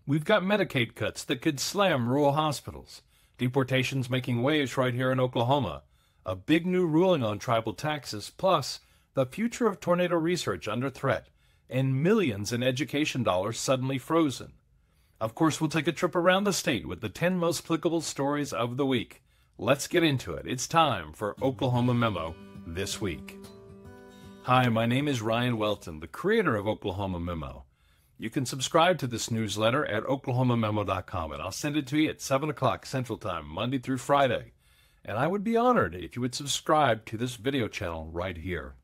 We've got Medicaid cuts that could slam rural hospitals, deportations making waves right here in Oklahoma, a big new ruling on tribal taxes, plus the future of tornado research under threat, and millions in education dollars suddenly frozen. Of course, we'll take a trip around the state with the 10 most clickable stories of the week. Let's get into it. It's time for Oklahoma Memo This Week. Hi, my name is Ryan Welton, the creator of Oklahoma Memo. You can subscribe to this newsletter at oklahomamemo.com, and I'll send it to you at 7 o'clock Central Time, Monday through Friday. And I would be honored if you would subscribe to this video channel right here.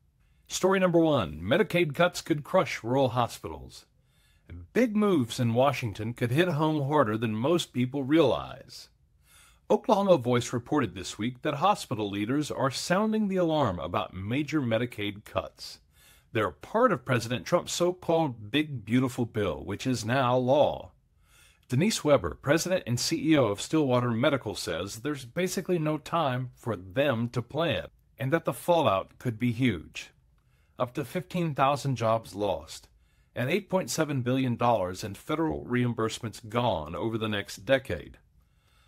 Story number 1, Medicaid cuts could crush rural hospitals. Big moves in Washington could hit home harder than most people realize. Oklahoma Voice reported this week that hospital leaders are sounding the alarm about major Medicaid cuts. They're part of President Trump's so-called Big Beautiful Bill, which is now law. Denise Weber, president and CEO of Stillwater Medical, says there's basically no time for them to plan, and that the fallout could be huge. Up to 15,000 jobs lost, and $8.7 billion in federal reimbursements gone over the next decade.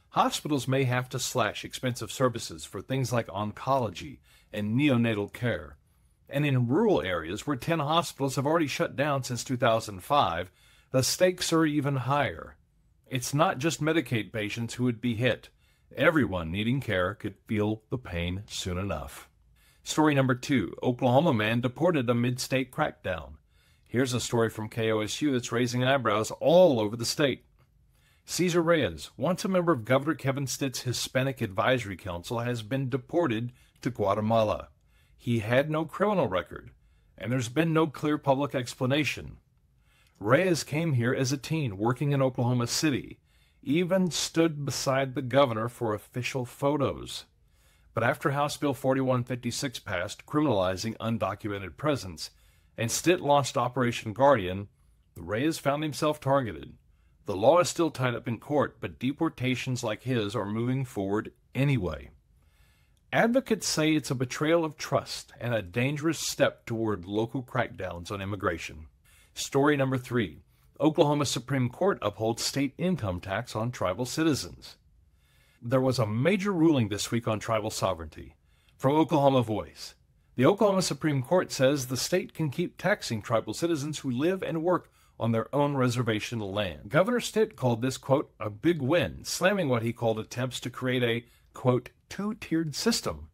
Hospitals may have to slash expensive services for things like oncology and neonatal care. And in rural areas where 10 hospitals have already shut down since 2005, the stakes are even higher. It's not just Medicaid patients who would be hit. Everyone needing care could feel the pain soon enough. Story number 2, Oklahoma man deported amid state crackdown. Here's a story from KOSU that's raising eyebrows all over the state. Cesar Reyes, once a member of Governor Kevin Stitt's Hispanic Advisory Council, has been deported to Guatemala. He had no criminal record, and there's been no clear public explanation. Reyes came here as a teen working in Oklahoma City, even stood beside the governor for official photos. But after House Bill 4156 passed, criminalizing undocumented presence, and Stitt launched Operation Guardian, Reyes found himself targeted. The law is still tied up in court, but deportations like his are moving forward anyway. Advocates say it's a betrayal of trust and a dangerous step toward local crackdowns on immigration. Story number 3, Oklahoma Supreme Court upholds state income tax on tribal citizens. There was a major ruling this week on tribal sovereignty. From Oklahoma Voice, the Oklahoma Supreme Court says the state can keep taxing tribal citizens who live and work on their own reservation land. Governor Stitt called this, quote, a big win, slamming what he called attempts to create a, quote, two-tiered system.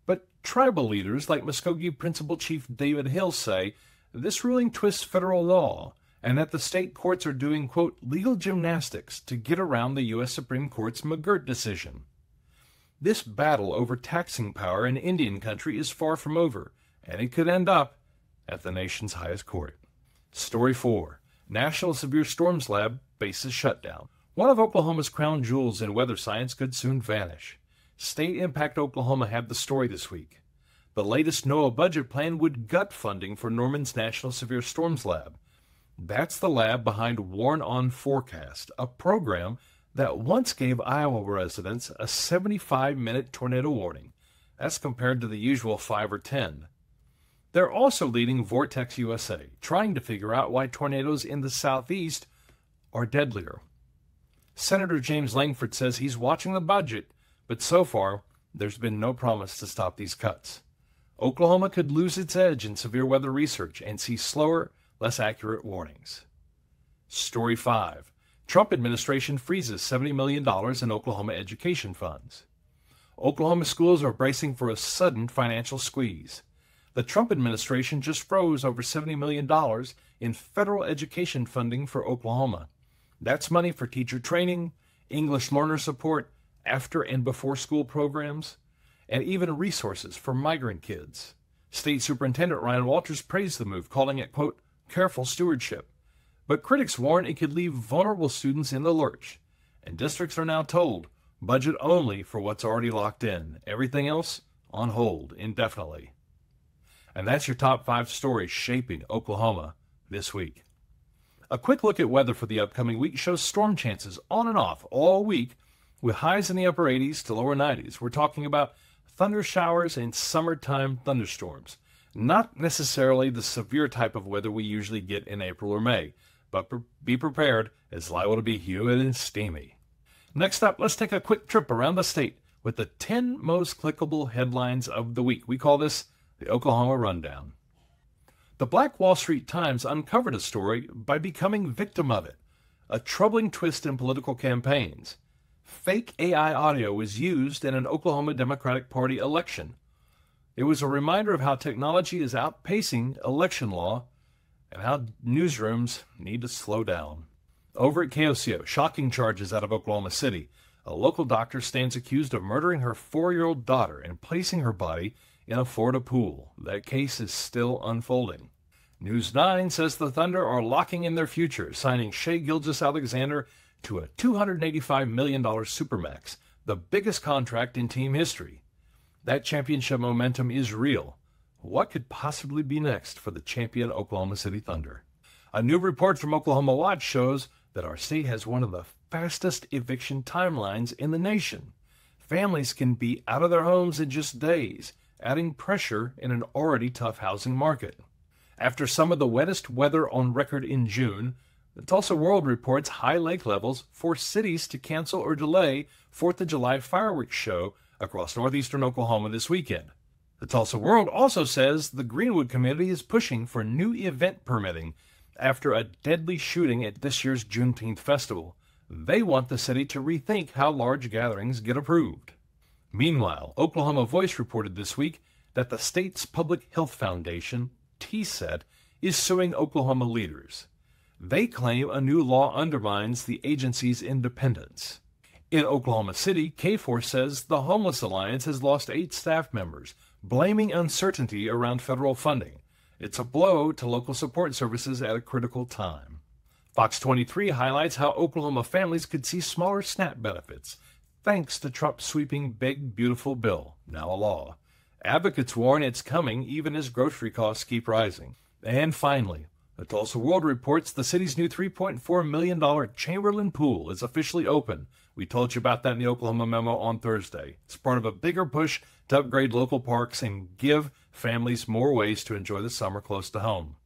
But tribal leaders like Muskogee Principal Chief David Hill say this ruling twists federal law and that the state courts are doing, quote, legal gymnastics to get around the U.S. Supreme Court's McGirt decision. This battle over taxing power in Indian country is far from over, and it could end up at the nation's highest court. Story 4, National Severe Storms Lab faces shutdown. One of Oklahoma's crown jewels in weather science could soon vanish. State Impact Oklahoma had the story this week. The latest NOAA budget plan would gut funding for Norman's National Severe Storms Lab. That's the lab behind Warn On Forecast, a program that once gave Iowa residents a 75-minute tornado warning. That's compared to the usual 5 or 10. They're also leading Vortex USA, trying to figure out why tornadoes in the southeast are deadlier. Senator James Langford says he's watching the budget, but so far, there's been no promise to stop these cuts. Oklahoma could lose its edge in severe weather research and see slower, less accurate warnings. Story 5, Trump administration freezes $70 million in Oklahoma education funds. Oklahoma schools are bracing for a sudden financial squeeze. The Trump administration just froze over $70 million in federal education funding for Oklahoma. That's money for teacher training, English learner support, after and before school programs, and even resources for migrant kids. State Superintendent Ryan Walters praised the move, calling it, quote, careful stewardship. But critics warn it could leave vulnerable students in the lurch, and districts are now told, budget only for what's already locked in. Everything else on hold indefinitely. And that's your top 5 stories shaping Oklahoma this week. A quick look at weather for the upcoming week shows storm chances on and off all week with highs in the upper 80s to lower 90s. We're talking about thunder showers and summertime thunderstorms. Not necessarily the severe type of weather we usually get in April or May. but be prepared, it's liable to be humid and steamy. Next up, let's take a quick trip around the state with the 10 most clickable headlines of the week. We call this the Oklahoma Rundown. The Black Wall Street Times uncovered a story by becoming victim of it, a troubling twist in political campaigns. Fake AI audio was used in an Oklahoma Democratic Party election. It was a reminder of how technology is outpacing election law and how newsrooms need to slow down. Over at KOCO, shocking charges out of Oklahoma City. A local doctor stands accused of murdering her 4-year-old daughter and placing her body in a Florida pool. That case is still unfolding. News 9 says the Thunder are locking in their future, signing Shai Gilgeous-Alexander to a $285 million Supermax, the biggest contract in team history. That championship momentum is real. What could possibly be next for the champion Oklahoma City Thunder? A new report from Oklahoma Watch shows that our state has one of the fastest eviction timelines in the nation. Families can be out of their homes in just days, adding pressure in an already tough housing market. After some of the wettest weather on record in June, the Tulsa World reports high lake levels force cities to cancel or delay 4th of July fireworks show across northeastern Oklahoma this weekend. The Tulsa World also says the Greenwood community is pushing for new event permitting after a deadly shooting at this year's Juneteenth festival. They want the city to rethink how large gatherings get approved. Meanwhile, Oklahoma Voice reported this week that the state's Public Health Foundation, TSET, is suing Oklahoma leaders. They claim a new law undermines the agency's independence. In Oklahoma City, KFOR says the Homeless Alliance has lost 8 staff members, blaming uncertainty around federal funding. It's a blow to local support services at a critical time. Fox 23 highlights how Oklahoma families could see smaller SNAP benefits, thanks to Trump's sweeping Big Beautiful Bill, now a law. Advocates warn it's coming even as grocery costs keep rising. And finally, the Tulsa World reports the city's new $3.4 million Chamberlain Pool is officially open. We told you about that in the Oklahoma Memo on Thursday. It's part of a bigger push to upgrade local parks and give families more ways to enjoy the summer close to home.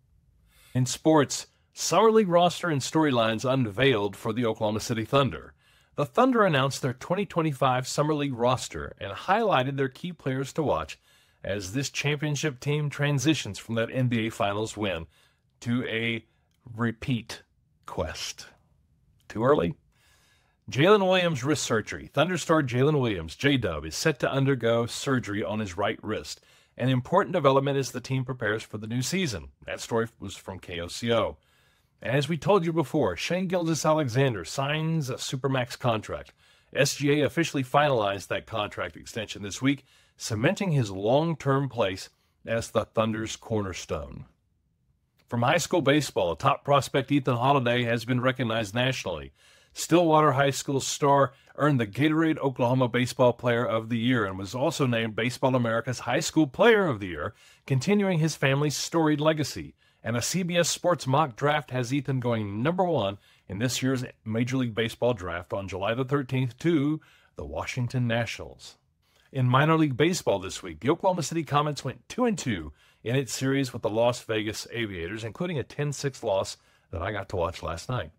In sports, Summer League roster and storylines unveiled for the Oklahoma City Thunder. The Thunder announced their 2025 Summer League roster and highlighted their key players to watch as this championship team transitions from that NBA Finals win to a repeat quest. Too early? Jalen Williams wrist surgery. Thunder star Jalen Williams, J-Dub, is set to undergo surgery on his right wrist. An important development as the team prepares for the new season. That story was from KOCO. As we told you before, Shai Gilgeous-Alexander signs a Supermax contract. SGA officially finalized that contract extension this week, cementing his long-term place as the Thunder's cornerstone. From high school baseball, top prospect Ethan Holiday has been recognized nationally. Stillwater High School star earned the Gatorade Oklahoma Baseball Player of the Year and was also named Baseball America's High School Player of the Year, continuing his family's storied legacy. And a CBS Sports mock draft has Ethan going number 1 in this year's Major League Baseball draft on July the 13th to the Washington Nationals. In minor league baseball this week, the Oklahoma City Comets went 2-2 in its series with the Las Vegas Aviators, including a 10-6 loss that I got to watch last night.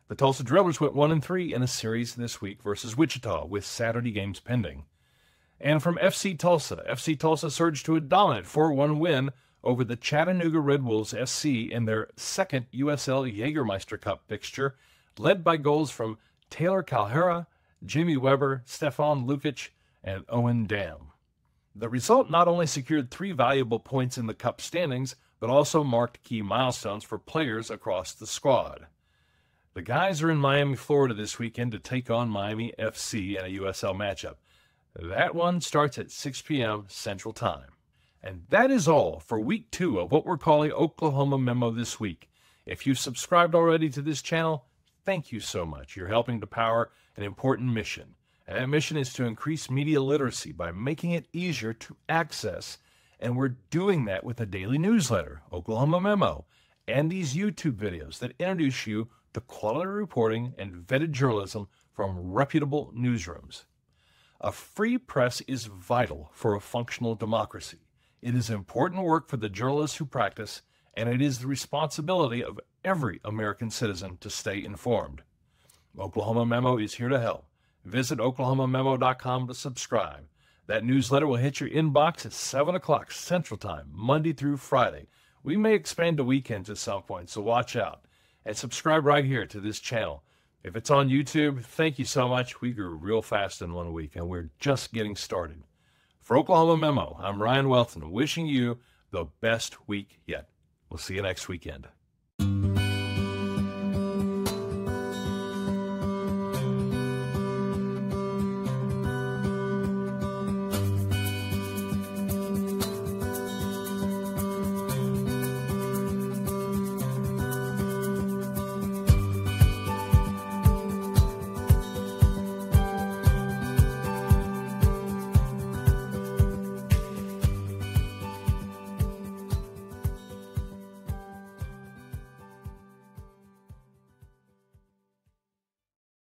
The Tulsa Drillers went 1-3 in a series this week versus Wichita, with Saturday games pending. And from FC Tulsa surged to a dominant 4-1 win over the Chattanooga Red Wolves SC in their second USL Jägermeister Cup fixture, led by goals from Taylor Calhera, Jimmy Weber, Stefan Lukic, and Owen Dam. The result not only secured 3 valuable points in the Cup standings, but also marked key milestones for players across the squad. The guys are in Miami, Florida this weekend to take on Miami FC in a USL matchup. That one starts at 6 p.m. Central Time. And that is all for week 2 of what we're calling Oklahoma Memo This Week. If you've subscribed already to this channel, thank you so much. You're helping to power an important mission. And that mission is to increase media literacy by making it easier to access. And we're doing that with a daily newsletter, Oklahoma Memo, and these YouTube videos that introduce you to quality reporting and vetted journalism from reputable newsrooms. A free press is vital for a functional democracy. It is important work for the journalists who practice and it is the responsibility of every American citizen to stay informed. Oklahoma Memo is here to help. Visit oklahomamemo.com to subscribe. That newsletter will hit your inbox at 7 o'clock Central Time, Monday through Friday. We may expand to weekends at some point, so watch out. And subscribe right here to this channel. If it's on YouTube, thank you so much. We grew real fast in 1 week, and we're just getting started. For Oklahoma Memo, I'm Ryan Welton, wishing you the best week yet. We'll see you next weekend.